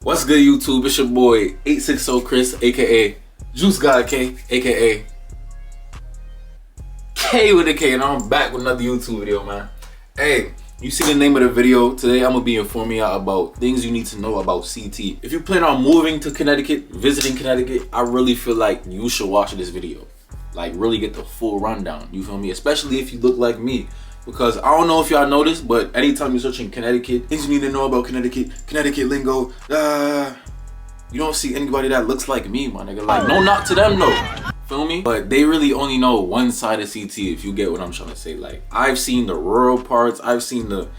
What's good, YouTube? It's your boy 860 Chris, aka Juice God K, aka K with a K, and I'm back with another YouTube video, man. Hey, you see the name of the video. Today I'm gonna be informing y'all about things you need to know about CT. If you plan on moving to Connecticut, visiting Connecticut, I really feel like you should watch this video. Like, really get the full rundown, you feel me? Especially if you look like me. Because I don't know if y'all noticed, but anytime you're searching Connecticut, things you need to know about Connecticut, Connecticut lingo, you don't see anybody that looks like me, my nigga. Like, no knock to them, though. Feel me? But they really only know one side of CT, if you get what I'm trying to say. Like, I've seen the rural parts, I've seen the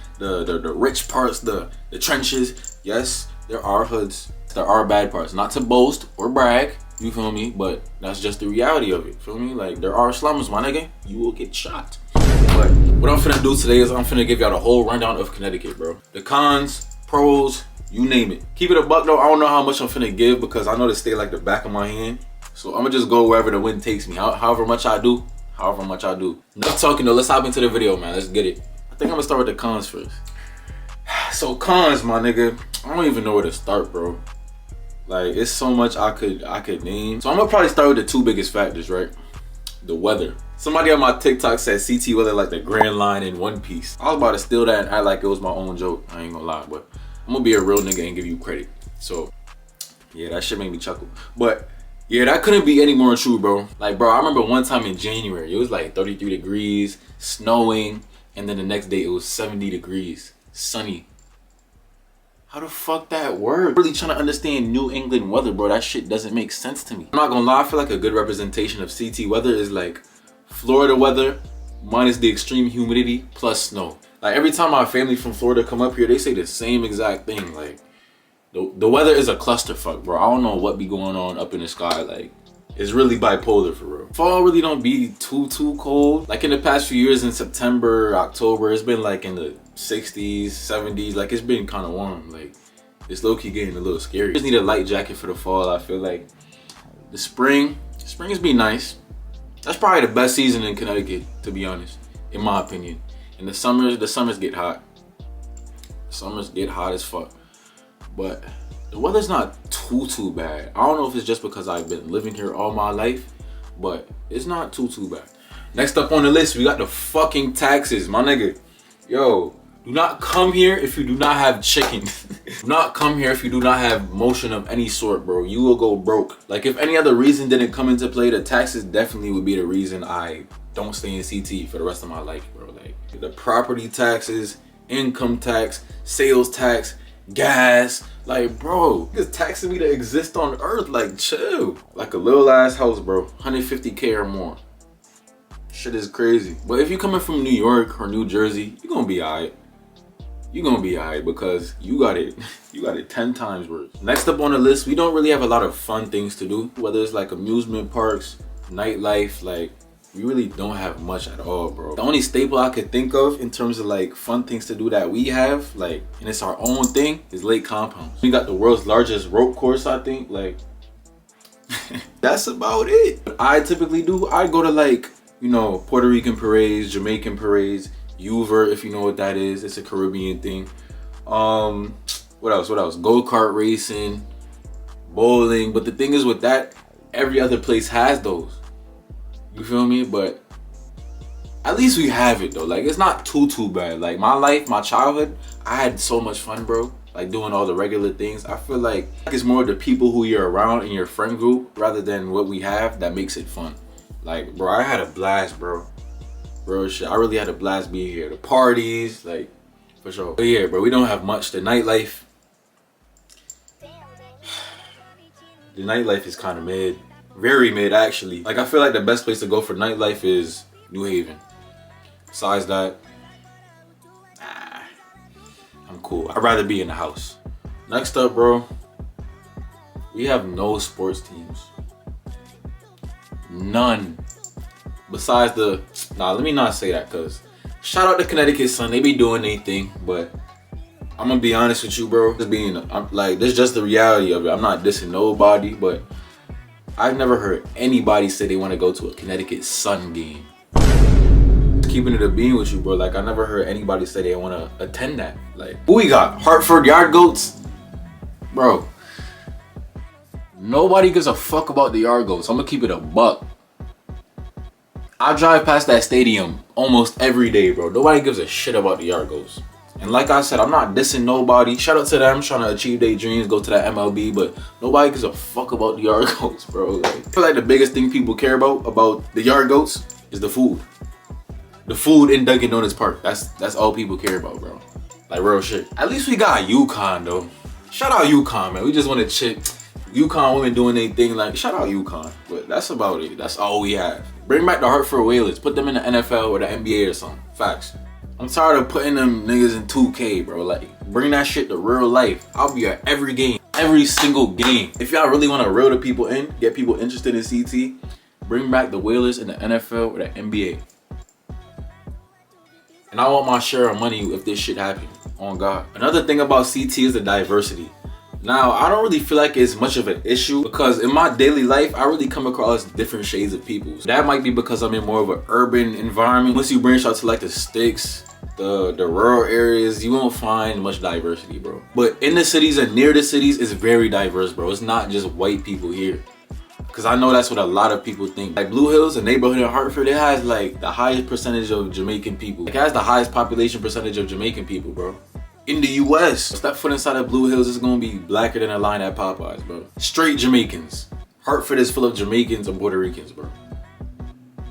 rich parts, the trenches. Yes, there are hoods, there are bad parts. Not to boast or brag, you feel me? But that's just the reality of it, feel me? Like, there are slums, my nigga. You will get shot. But what I'm finna do today is I'm finna give y'all the whole rundown of Connecticut, bro. The cons, pros, you name it. Keep it a buck though, I don't know how much I'm finna give because I know this stay like the back of my hand. So I'm gonna just go wherever the wind takes me. However much I do. Enough talking though, let's hop into the video, man. Let's get it. I think I'm gonna start with the cons first. So cons, my nigga, I don't even know where to start, bro. Like, it's so much I could name. So I'm gonna probably start with the two biggest factors, right? The weather. Somebody on my TikTok said CT weather like the Grand Line in One Piece. I was about to steal that and act like it was my own joke. I ain't gonna lie, but I'm gonna be a real nigga and give you credit. So yeah, that shit made me chuckle. But yeah, that couldn't be any more true, bro. Like, bro, I remember one time in January, it was like 33 degrees, snowing, and then the next day it was 70 degrees, sunny. How the fuck that work? I'm really trying to understand New England weather, bro. That shit doesn't make sense to me. I'm not gonna lie, I feel like a good representation of CT weather is like Florida weather minus the extreme humidity plus snow. Like, every time my family from Florida come up here, they say the same exact thing. Like, the weather is a clusterfuck, bro. I don't know what be going on up in the sky. Like, it's really bipolar for real. Fall really don't be too cold. Like, in the past few years in September, October, it's been like in the 60s, 70s. Like, it's been kind of warm. Like, it's low-key getting a little scary. Just need a light jacket for the fall. I feel like the spring has been nice. That's probably the best season in Connecticut, to be honest, in my opinion. In the summers get hot. Summers get hot as fuck. But the weather's not too bad. I don't know if it's just because I've been living here all my life, but it's not too bad. Next up on the list, we got the fucking taxes, my nigga. Yo, do not come here if you do not have chicken. Do not come here if you do not have motion of any sort, bro. You will go broke. Like, if any other reason didn't come into play, the taxes definitely would be the reason I don't stay in CT for the rest of my life, bro. Like, the property taxes, income tax, sales tax, gas. Like, bro, it's taxing me to exist on earth. Like, chill. Like a little ass house, bro. 150K or more. Shit is crazy. But if you're coming from New York or New Jersey, you're gonna be alright. You're gonna be alright because you got it 10 times worse. Next up on the list, we don't really have a lot of fun things to do. Whether it's like amusement parks, nightlife, like, we really don't have much at all, bro. The only staple I could think of in terms of like fun things to do that we have, like, and it's our own thing, is lake compounds. We got the world's largest rope course, I think. Like, that's about it. What I typically do, I go to, like, you know, Puerto Rican parades, Jamaican parades, Uver, if you know what that is. It's a Caribbean thing. What else? Go-kart racing, bowling. But the thing is with that, every other place has those. You feel me? But at least we have it though. Like, it's not too bad. Like, my life, my childhood, I had so much fun, bro. Like, doing all the regular things. I feel like it's more the people who you're around in your friend group rather than what we have that makes it fun. Like, bro, I had a blast, bro. Bro, shit, I really had a blast being here. The parties, like, for sure. But yeah, bro, we don't have much. The nightlife is kind of mid. Very mid, actually. Like, I feel like the best place to go for nightlife is New Haven. Besides that, I'm cool. I'd rather be in the house. Next up, bro, we have no sports teams. None. Besides the, let me not say that, because shout out to Connecticut, son. They be doing their thing, but I'm gonna be honest with you, bro. I'm like, this is just the reality of it. I'm not dissing nobody, but I've never heard anybody say they want to go to a Connecticut Sun game. Keeping it a bean with you, bro. Like, I never heard anybody say they want to attend that. Like, who we got? Hartford Yard Goats? Bro, Nobody gives a fuck about the yard goats. I'm gonna keep it a buck. I drive past that stadium almost every day, bro. Nobody gives a shit about the yard goats. And like I said, I'm not dissing nobody. Shout out to them trying to achieve their dreams, go to that MLB, but nobody gives a fuck about the yard goats, bro. Like, I feel like the biggest thing people care about the yard goats is the food. The food in Dunkin' Donuts Park. That's all people care about, bro. Like, real shit. At least we got UConn, though. Shout out UConn, man. We just want to chick. UConn women doing their thing. Like, shout out UConn. But that's about it. That's all we have. Bring back the Hartford Whalers. Put them in the NFL or the NBA or something. Facts. I'm tired of putting them niggas in 2K, bro. Like, bring that shit to real life. I'll be at every game. Every single game. If y'all really want to reel the people in, get people interested in CT, bring back the Whalers in the NFL or the NBA. And I want my share of money if this shit happens. On God. Another thing about CT is the diversity. Now, I don't really feel like it's much of an issue because in my daily life, I really come across different shades of people. That might be because I'm in more of an urban environment. Once you branch out to like the sticks, the rural areas, you won't find much diversity, bro. But in the cities and near the cities, it's very diverse, bro. It's not just white people here. Because I know that's what a lot of people think. Like Blue Hills, a neighborhood in Hartford, it has like the highest percentage of Jamaican people. It has the highest population percentage of Jamaican people, bro. In the US, step foot inside of Blue Hills is gonna be blacker than a line at Popeyes, bro. Straight Jamaicans. Hartford is full of Jamaicans and Puerto Ricans, bro.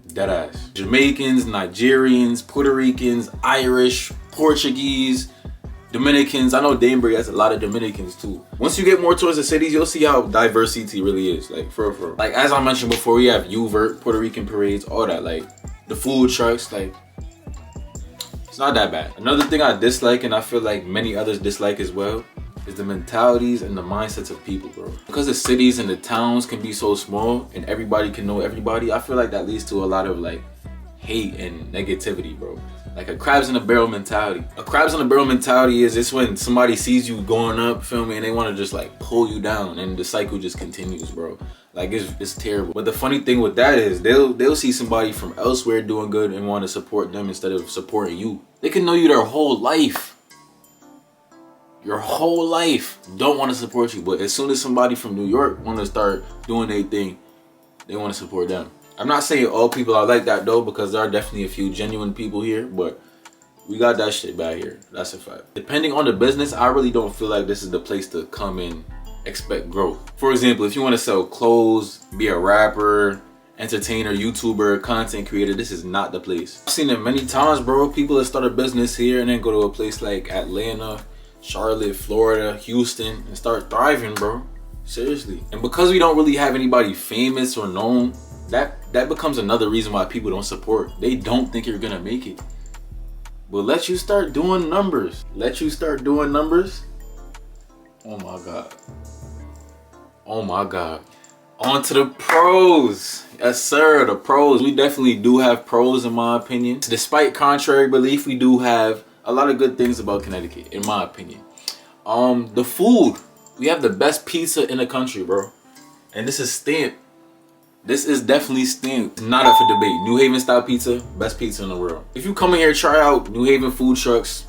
Deadass. Jamaicans, Nigerians, Puerto Ricans, Irish, Portuguese, Dominicans. I know Danbury has a lot of Dominicans too. Once you get more towards the cities, you'll see how diverse CT really is. Like, for real. Like, as I mentioned before, we have UVert, Puerto Rican parades, all that. Like, the food trucks, like, it's not that bad. Another thing I dislike, and I feel like many others dislike as well, is the mentalities and the mindsets of people, bro. Because the cities and the towns can be so small and everybody can know everybody, I feel like that leads to a lot of like hate and negativity, bro. Like a crabs in a barrel mentality. A crabs in a barrel mentality is just when somebody sees you going up, feel me, and they want to just like pull you down, and the cycle just continues, bro. Like it's terrible. But the funny thing with that is they'll see somebody from elsewhere doing good and want to support them instead of supporting you. They can know you their whole life. Your whole life don't want to support you, but as soon as somebody from New York want to start doing their thing, they want to support them. I'm not saying all people are like that though, because there are definitely a few genuine people here, but we got that shit back here. That's a fact. Depending on the business, I really don't feel like this is the place to come and expect growth. For example, if you want to sell clothes, be a rapper, entertainer, YouTuber, content creator, this is not the place. I've seen it many times, bro. People that start a business here and then go to a place like Atlanta, Charlotte, Florida, Houston, and start thriving, bro. Seriously. And because we don't really have anybody famous or known, that becomes another reason why people don't support. They don't think you're gonna make it. But let you start doing numbers. Let you start doing numbers. Oh my God. Oh my God. On to the pros. Yes, sir, the pros. We definitely do have pros in my opinion. Despite contrary belief, we do have a lot of good things about Connecticut, in my opinion. The food. We have the best pizza in the country, bro. And this is stamped. This is definitely stamped. Not up for debate. New Haven style pizza, best pizza in the world. If you come in here, try out New Haven food trucks,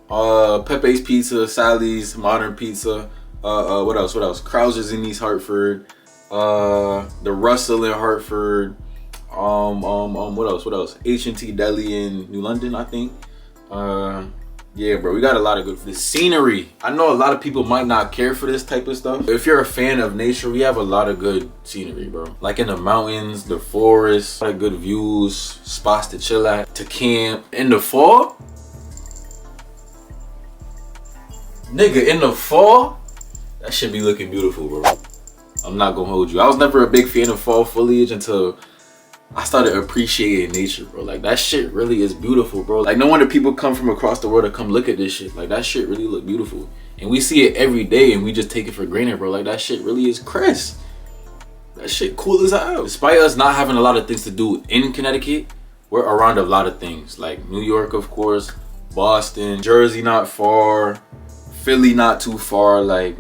Pepe's Pizza, Sally's, Modern Pizza, what else? Krauser's in East Hartford, the Russell in Hartford, what else? H&T Deli in New London, I think. Yeah, bro, we got a lot of good food. The scenery. I know a lot of people might not care for this type of stuff. If you're a fan of nature, we have a lot of good scenery, bro. Like in the mountains, the forest, a lot of good views, spots to chill at, to camp. In the fall? Nigga, in the fall? That should be looking beautiful, bro. I'm not gonna hold you. I was never a big fan of fall foliage until I started appreciating nature, bro. Like, that shit really is beautiful, bro. Like, no wonder people come from across the world to come look at this shit. Like, that shit really look beautiful. And we see it every day and we just take it for granted, bro. Like, that shit really is crisp. That shit cool as hell. Despite us not having a lot of things to do in Connecticut, we're around a lot of things. Like New York, of course, Boston, Jersey not far, Philly not too far. Like,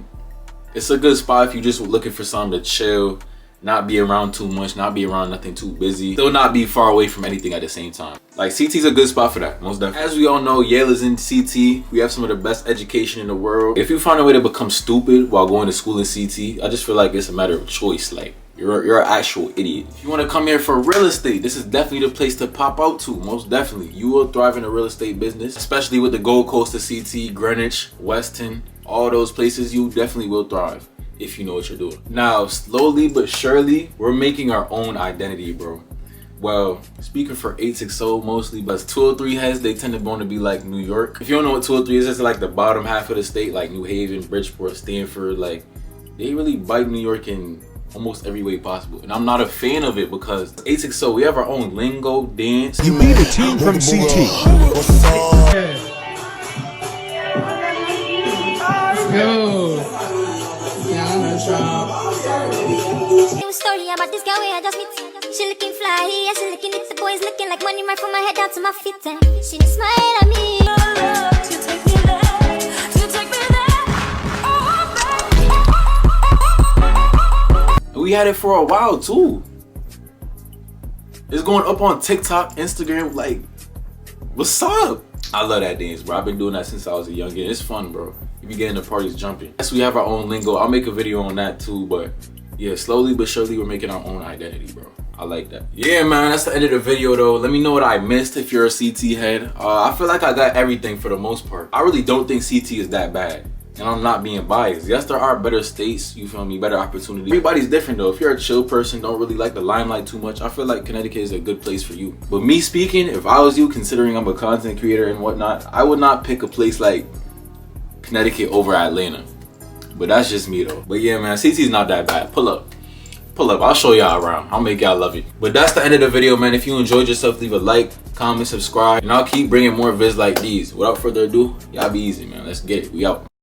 it's a good spot if you're just looking for something to chill not be around too much, not be around nothing too busy, still not be far away from anything at the same time. Like CT's a good spot for that, most definitely. As we all know, Yale is in CT. We have some of the best education in the world. If you find a way to become stupid while going to school in CT, I just feel like it's a matter of choice. Like you're an actual idiot. If you want to come here for real estate, this is definitely the place to pop out to, most definitely. You will thrive in the real estate business, especially with the Gold Coast of CT, Greenwich, Weston, all those places. You definitely will thrive if you know what you're doing. Now, slowly but surely, we're making our own identity, bro. Well, speaking for 860 mostly, but 203 heads, they tend to want to be like New York. If you don't know what 203 is, it's like the bottom half of the state, like New Haven, Bridgeport, Stanford. Like, they really bite New York in almost every way possible. And I'm not a fan of it because 860, we have our own lingo, dance. You beat a team from CT. Yo. Story about this girl where I just meet. She looking fly, yeah, she looking at the boys looking like money right from my head down to my feet. And she just smile at me. You take me there, you take me there. And we had it for a while too. It's going up on TikTok, Instagram, like, what's up? I love that dance, bro. I've been doing that since I was a youngin'. It's fun, bro. You be getting the parties jumping. Yes, we have our own lingo. I'll make a video on that too, but yeah, slowly but surely we're making our own identity, bro. I like that. Yeah, man, that's the end of the video though. Let me know what I missed if you're a CT head. I feel like I got everything for the most part. I really don't think CT is that bad. And I'm not being biased. Yes, there are better states, you feel me, better opportunities. Everybody's different though. If you're a chill person, don't really like the limelight too much, I feel like Connecticut is a good place for you. But me speaking, if I was you, considering I'm a content creator and whatnot, I would not pick a place like Connecticut over Atlanta. But that's just me though. But yeah, man, CT's not that bad. Pull up. Pull up. I'll show y'all around. I'll make y'all love it. But that's the end of the video, man. If you enjoyed yourself, leave a like, comment, subscribe, and I'll keep bringing more vids like these. Without further ado, y'all be easy, man. Let's get it. We out.